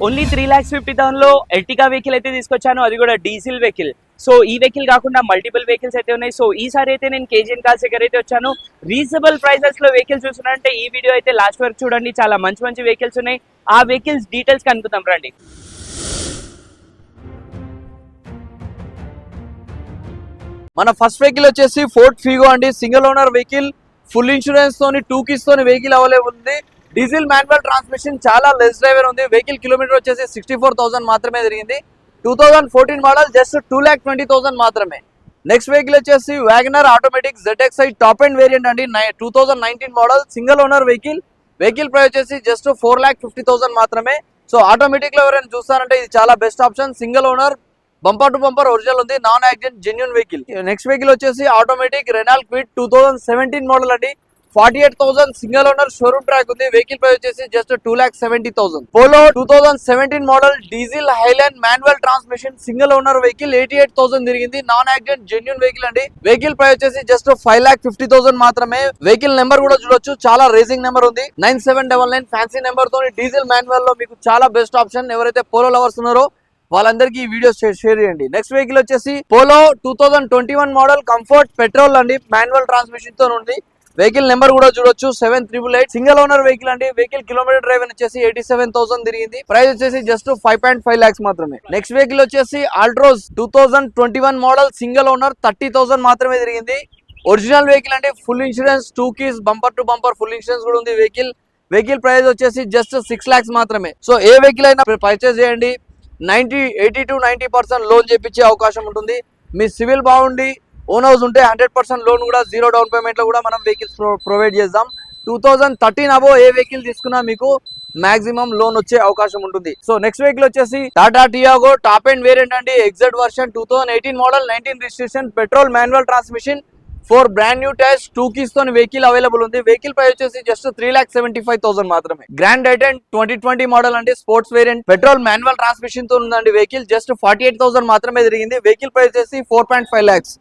Only 3,50,000 లో Ertiga vehicle అయితే తీసుకొచ్చాను, అది కూడా డీజిల్ వెహికల్. సో ఈ వెహికల్ కాకుండా మల్టిపుల్ వెహికల్స్ అయితే ఉన్నాయి. సో ఈసారి అయితే నేను కేజీఎన్ కార్స్ దగ్గర అయితే వచ్చాను. రీజనబుల్ ప్రైసెస్ లో వెహికల్స్ చూస్తున్నారంటే ఈ వీడియో అయితే లాస్ట్ వరకు చూడండి. చాలా మంచి మంచి వెహికల్స్ ఉన్నాయి. ఆ వెహికల్స్ డీటెయిల్స్ కనుక్కుందాం రండి. మన ఫస్ట్ వెహికల్ వచ్చేసి ఫోర్డ్ ఫిగో అండి. Single owner vehicle, full insurance తోని 2 keys తోని వెహికల్ అవైలబుల్ ఉంది. డీజిల్ మాన్యువల్ ట్రాన్స్మిషన్, చాలా లెస్ డ్రైవర్ ఉంది. వెహికల్ కిలోమీటర్ వచ్చేసి 64,000 మాత్రమే తిరిగింది. 2014 మోడల్, జస్ట్ 2,20,000 మాత్రమే. నెక్స్ట్ వెహికల్ వచ్చేసి Wagon R automatic ZXi top and variant అండి. 2019 model, single owner vehicle. Vehicle price వచ్చేసి జస్ట్ 4,50,000 మాత్రమే. సో ఆటోమేటిక్ లో ఎవరైనా చూస్తారంటే ఇది చాలా best option. Single owner, bumper to bumper original ఉంది, non accident genuine vehicle. Next vehicle వచ్చేసి ఆటోమేటిక్ రెనాల్ట్ క్విడ్ 2017 మోడల్ అండి. 48,000 సింగిల్ ఓనర్, షోరూమ్ ట్రాక్ ఉంది. వెహికల్ ప్రైస్ వచ్చేసి just 2,70,000. Polo 2017 model, diesel Highline manual transmission, single owner vehicle, 88,000 తిరిగింది. Non accident genuine vehicle అండి. Vehicle price వచ్చేసి just 5,50,000 మాత్రమే. Vehicle number కూడా చూడొచ్చు, చాలా రేసింగ్ నెంబర్ ఉంది, 9799 ఫ్యాన్సీ నెంబర్ తోని డీజిల్ మాన్యువల్ లో మీకు చాలా బెస్ట్ ఆప్షన్. ఎవరైతే పోలో లవర్స్ ఉన్నారో వాళ్ళందరికీ ఈ వీడియో షేర్ చేయండి. నెక్స్ట్ వెహికల్ వచ్చేసి పోలో 2021 మోడల్, కంఫర్ట్ పెట్రోల్ అండి, మాన్యువల్ ట్రాన్స్మిషన్ తో ఉంది. వెహికల్ నెంబర్ కూడా చూడొచ్చు, 7888, సింగిల్ ఓనర్ వెహికల్ అండి. వెహికల్ కిలోమీటర్ డ్రైవ్ వచ్చేసి 87,000 తిరిగింది. ప్రైస్ వచ్చేసి జస్ట్ 5.5 lakhs మాత్రమే. నెక్స్ట్ వెహికల్ వచ్చేసి ఆల్ట్రోస్ 2021 మోడల్, సింగిల్ ఓనర్, 30,000 మాత్రమే తిరిగింది. ఒరిజినల్ వెహికల్ అండి, full insurance, 2 keys, bumper to bumper full insurance కూడా ఉంది. వెహికల్ ప్రైస్ వచ్చేసి జస్ట్ 6 lakhs మాత్రమే. సో ఏ వెహికల్ అయినా పర్చేస్ చేయండి, 80 to 90% లోన్ చేపించే అవకాశం ఉంటుంది. మీ సివిల్ బాగుండి ఓన్ హౌస్ ఉంటే 100% లోన్ కూడా, 0 డౌన్ పేమెంట్ లో కూడా మనం వెహికల్స్ ప్రొవైడ్ చేద్దాం. 2013 అబో ఏ వెహికల్ తీసుకున్నా మీకు మాక్సిమం లోన్ వచ్చే అవకాశం ఉంటుంది. సో నెక్స్ట్ వెహికల్ వచ్చేసి Tata Tiago top and variant అండి, exact version, 2018 model, 19 registration, petrol manual transmission, 4 brand new tyres, 2 keys తోని వెహికల్ అవైలబుల్ ఉంది. వెహికల్ ప్రైస్ వచ్చేసి జస్ట్ 3,75,000 మాత్రమే. గ్రాండ్ ఐటెన్ 2020 మోడల్ అండి, sports variant, petrol manual transmission తో ఉందండి. Vehicle just 48,000 మాత్రమే తిరిగింది. వెహికల్ ప్రైస్ వచ్చేసి 4.5 lakhs.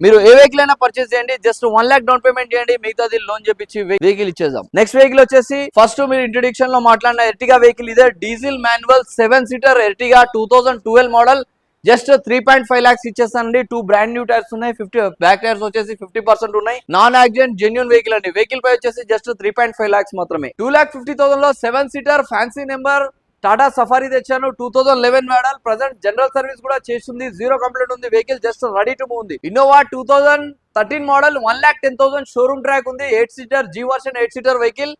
మీరు ఏ వెహికల్ అయినా పర్చేస్ చేయండి, జస్ట్ 1 lakh డౌన్ పేమెంట్ చేయండి, మిగతాది లోన్ చేపించి వెహికల్ ఇచ్చేద్దాం. నెక్స్ట్ వెహికల్ వచ్చేసి ఫస్ట్ మీరు ఇంట్రొడక్షన్ లో మాట్లాడిన ఎర్టిగా వెహికల్ ఇదే. Diesel manual 7-seater Ertiga 2012 model, just 3.5 lakhs ఇచ్చేస్తానండి. 2 brand new tyres ఉన్నాయి, 50 బ్యాక్ టైర్స్ వచ్చేసి 50% ఉన్నాయి. నాన్ యాక్సిడెంట్ జెన్యూన్ వెహికల్ అండి. వెహికల్ ప్రైస్ వచ్చేసి జస్ట్ 3.5 lakhs మాత్రమే. 2,50,000 లో 7-seater fancy number Tata safari తెచ్చాను, 2011 మోడల్. ప్రజెంట్ జనరల్ సర్వీస్ కూడా చేస్తుంది, 0 కంప్లైంట్ ఉంది. Vehicle just ready to move ఉంది. ఇన్నోవా 2013 మోడల్, 1,10,000 షోరూమ్ ట్రాక్ ఉంది, 8-seater G version, 8-seater vehicle,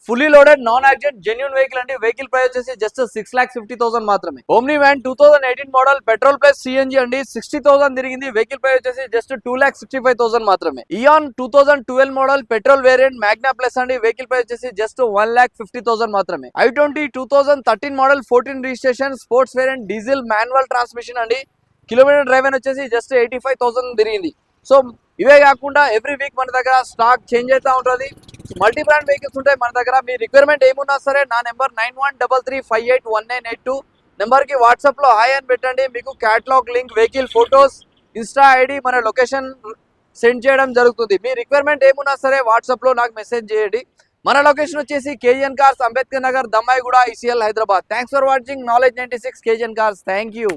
fully loaded, non accident genuine vehicle అండి. Vehicle price వచ్చేసి just 6,50,000 మాత్రమే. Omni van 2018 model, petrol plus CNG అండి, 60,000 తిరిగింది. వెహికల్ ప్రైస్ వచ్చేసి just 2,65,000 మాత్రమే. Eon 2012 model, petrol variant, Magna plus అండి. Vehicle price వచ్చేసి just 1,50,000 మాత్రమే. i20 2013 model, 14 registration, sports variant, diesel manual transmission అండి. కిలోమీటర్ డ్రైవ్ వచ్చేసి జస్ట్ 85,000 తిరిగింది. సో ఇవే కాకుండా ఎవ్రీ వీక్ మన దగ్గర స్టాక్ చేంజ్ అవుతా ఉంటుంది. మల్టీ బ్రాండ్ వెహికల్స్ ఉంటాయి మన దగ్గర. మీ రిక్వైర్మెంట్ ఏమున్నా సరే నా నెంబర్ 9133581982 నెంబర్ కి వాట్సాప్ లో హాయ్ అని పెట్టండి. మీకు catalogue link, vehicle photos, Insta ID, మన లొకేషన్ సెండ్ చేయడం జరుగుతుంది. మీ రిక్వైర్మెంట్ ఏమున్నా సరే వాట్సాప్ లో నాకు మెసేజ్ చేయండి. మన లొకేషన్ వచ్చేసి KGN cars, Ambedkar Nagar, Dammaiguda, ICL, Hyderabad. Thanks for watching knowledge 96 KGN cars. Thank you.